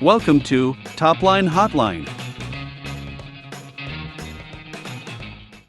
Welcome to Topline Hotline.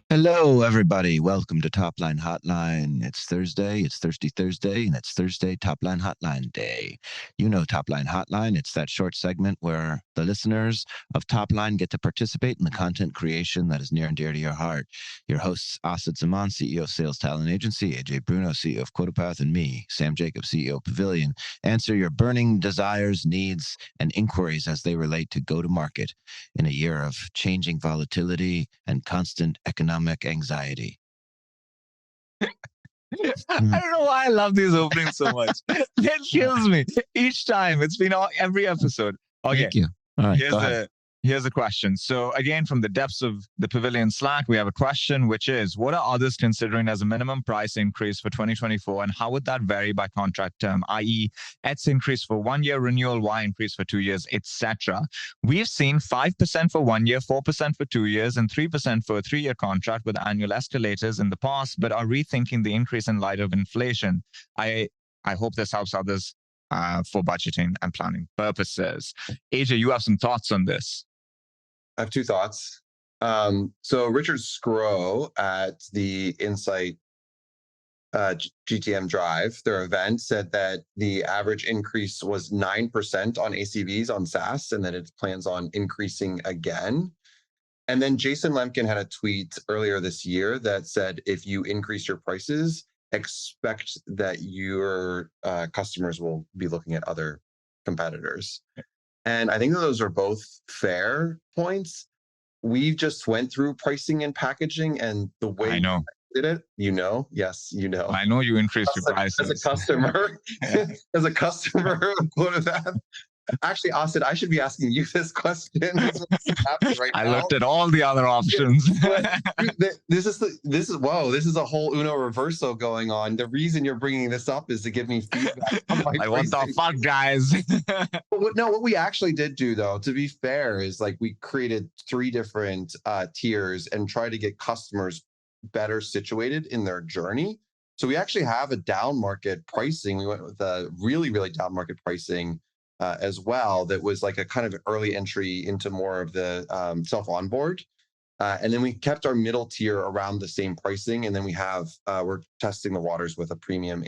Hello, everybody. Welcome to Topline Hotline. It's Thursday, it's Thirsty Thursday, and it's Thursday Topline Hotline Day. You know Topline Hotline. It's that short segment where the listeners of Topline get to participate in the content creation that is near and dear to your heart. Your hosts, Asad, CEO of Sales Talent Agency, AJ Bruno, CEO of Quotapath, and me, Sam Jacob, CEO of Pavilion, answer your burning desires, needs, and inquiries as they relate to go-to-market in a year of changing volatility and constant economic anxiety. I don't know why I love these openings so much. It kills me each time. It's been every episode. Okay. Thank you. All right, Here's a question. So again, from the depths of the Pavilion Slack, we have a question, which is, what are others considering as a minimum price increase for 2024? And how would that vary by contract term, i.e. X increase for 1 year renewal, Y increase for 2 years, etc. We've seen 5% for 1 year, 4% for 2 years, and 3% for a 3-year contract with annual escalators in the past, but are rethinking the increase in light of inflation. I hope this helps others for budgeting and planning purposes. AJ, you have some thoughts on this? I have two thoughts. So Richard Scrow at the Insight GTM Drive, their event, said that the average increase was 9% on ACVs on SaaS, and that it plans on increasing again. And then Jason Lemkin had a tweet earlier this year that said, if you increase your prices, expect that your customers will be looking at other competitors. And I think that those are both fair points. We just went through pricing and packaging, and the way I know. did it, yes, I know you increased your prices. As a customer, as a customer of Quotapath. Actually, Asad, I should be asking you this question. I looked at all the other options. This is a whole Uno reverso going on. The reason you're bringing this up is to give me feedback. What the fuck, guys? What we actually did do, though, to be fair, is like we created 3 different tiers and tried to get customers better situated in their journey. So we actually have a down market pricing. We went with a really, really down market pricing as well. That was like a kind of early entry into more of the self-onboard. And then we kept our middle tier around the same pricing. And then we're testing the waters with a premium.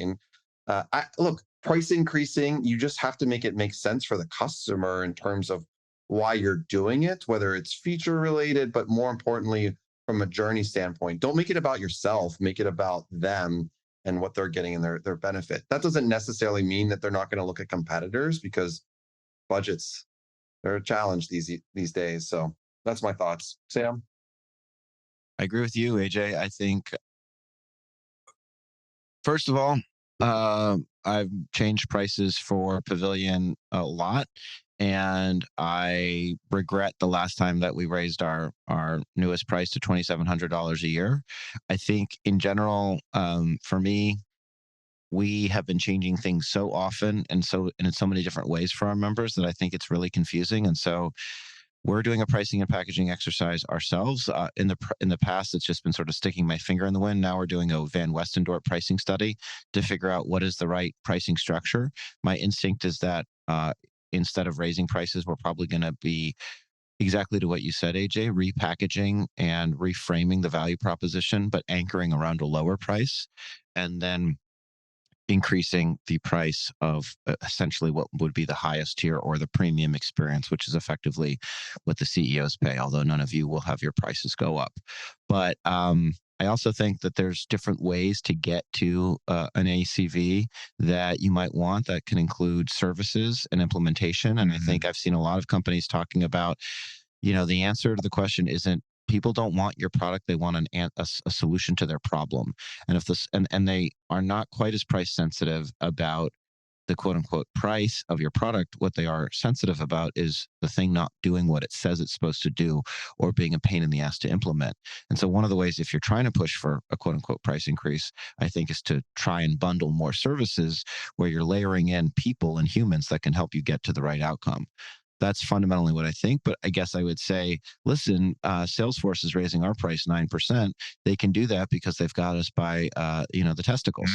Look, price increasing, you just have to make it make sense for the customer in terms of why you're doing it, whether it's feature related, but more importantly, from a journey standpoint. Don't make it about yourself, make it about them and what they're getting in their benefit. That doesn't necessarily mean that they're not going to look at competitors, because budgets, they're a challenge these days. So that's my thoughts. Sam? I agree with you, AJ. I think, first of all, I've changed prices for Pavilion a lot, and I regret the last time that we raised our newest price to $2,700 a year. I think in general, for me, we have been changing things so often and in so many different ways for our members that I think it's really confusing. And so we're doing a pricing and packaging exercise ourselves. In the past, it's just been sort of sticking my finger in the wind. Now we're doing a Van Westendorp pricing study to figure out what is the right pricing structure. My instinct is that instead of raising prices, we're probably going to be exactly to what you said, AJ, repackaging and reframing the value proposition, but anchoring around a lower price, and then increasing the price of essentially what would be the highest tier or the premium experience, which is effectively what the CEOs pay, although none of you will have your prices go up. But I also think that there's different ways to get to an ACV that you might want that can include services and implementation. And I think I've seen a lot of companies talking about, the answer to the question isn't, people don't want your product; they want a solution to their problem. And if this and they are not quite as price sensitive about the quote unquote price of your product. What they are sensitive about is the thing not doing what it says it's supposed to do, or being a pain in the ass to implement. And so one of the ways, if you're trying to push for a quote unquote price increase, I think, is to try and bundle more services where you're layering in people and humans that can help you get to the right outcome. That's fundamentally what I think. But I guess I would say, listen, Salesforce is raising our price 9%. They can do that because they've got us by, the testicles.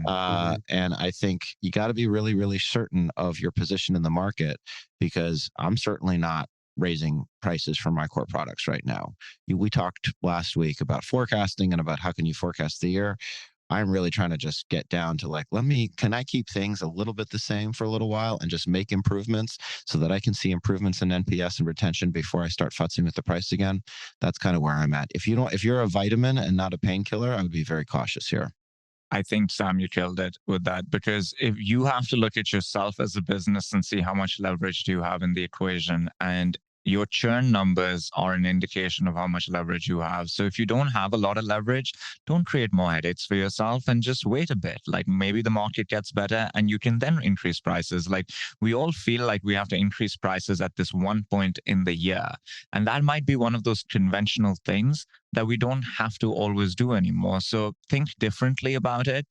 And I think you got to be really, really certain of your position in the market, because I'm certainly not raising prices for my core products right now. We talked last week about forecasting and about how can you forecast the year. I'm really trying to just get down to like, can I keep things a little bit the same for a little while and just make improvements so that I can see improvements in NPS and retention before I start futzing with the price again? That's kind of where I'm at. If you're a vitamin and not a painkiller, I would be very cautious here. I think, Sam, you killed it with that, because if you have to look at yourself as a business and see how much leverage do you have in the equation, and your churn numbers are an indication of how much leverage you have. So if you don't have a lot of leverage, don't create more headaches for yourself and just wait a bit. Like maybe the market gets better and you can then increase prices. Like we all feel like we have to increase prices at this one point in the year. And that might be one of those conventional things that we don't have to always do anymore. So think differently about it.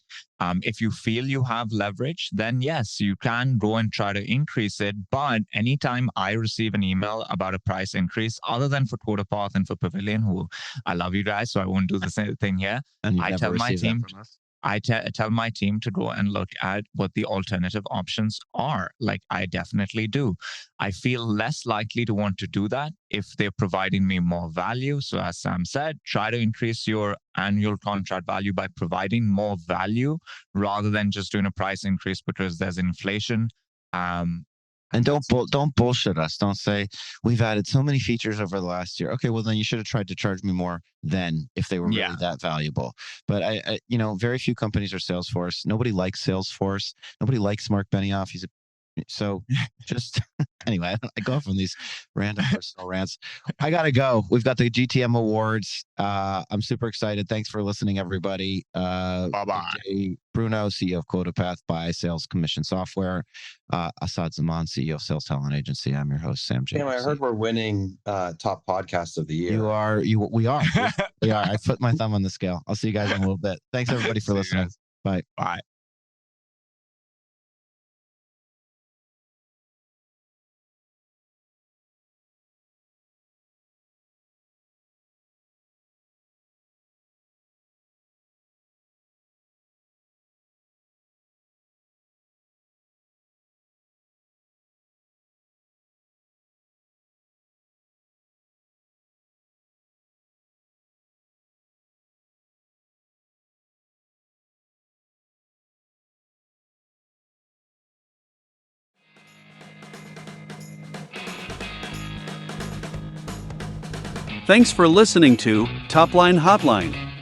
If you feel you have leverage, then yes, you can go and try to increase it. But anytime I receive an email about a price increase, other than for QuotaPath and for Pavilion, who I love you guys, so I won't do the same thing here. And you I never tell my received that team, from us? I tell my team to go and look at what the alternative options are. Like I definitely do. I feel less likely to want to do that if they're providing me more value. So as Sam said, try to increase your annual contract value by providing more value rather than just doing a price increase because there's inflation. And don't bullshit us. Don't say we've added so many features over the last year. Okay, well then you should have tried to charge me more then if they were really that valuable. But I very few companies are Salesforce. Nobody likes Salesforce. Nobody likes Mark Benioff. So just anyway, I go off on these random personal rants. I gotta go. We've got the GTM Awards. I'm super excited. Thanks for listening, everybody. Bye-bye. Bruno, CEO of QuotaPath by Sales Commission Software. Asad Zaman, CEO of Sales Talent Agency. I'm your host, Sam J. Damn, I heard we're winning top podcast of the year. We are. We are. I put my thumb on the scale. I'll see you guys in a little bit. Thanks everybody for listening. Bye. Bye. Thanks for listening to Topline Hotline.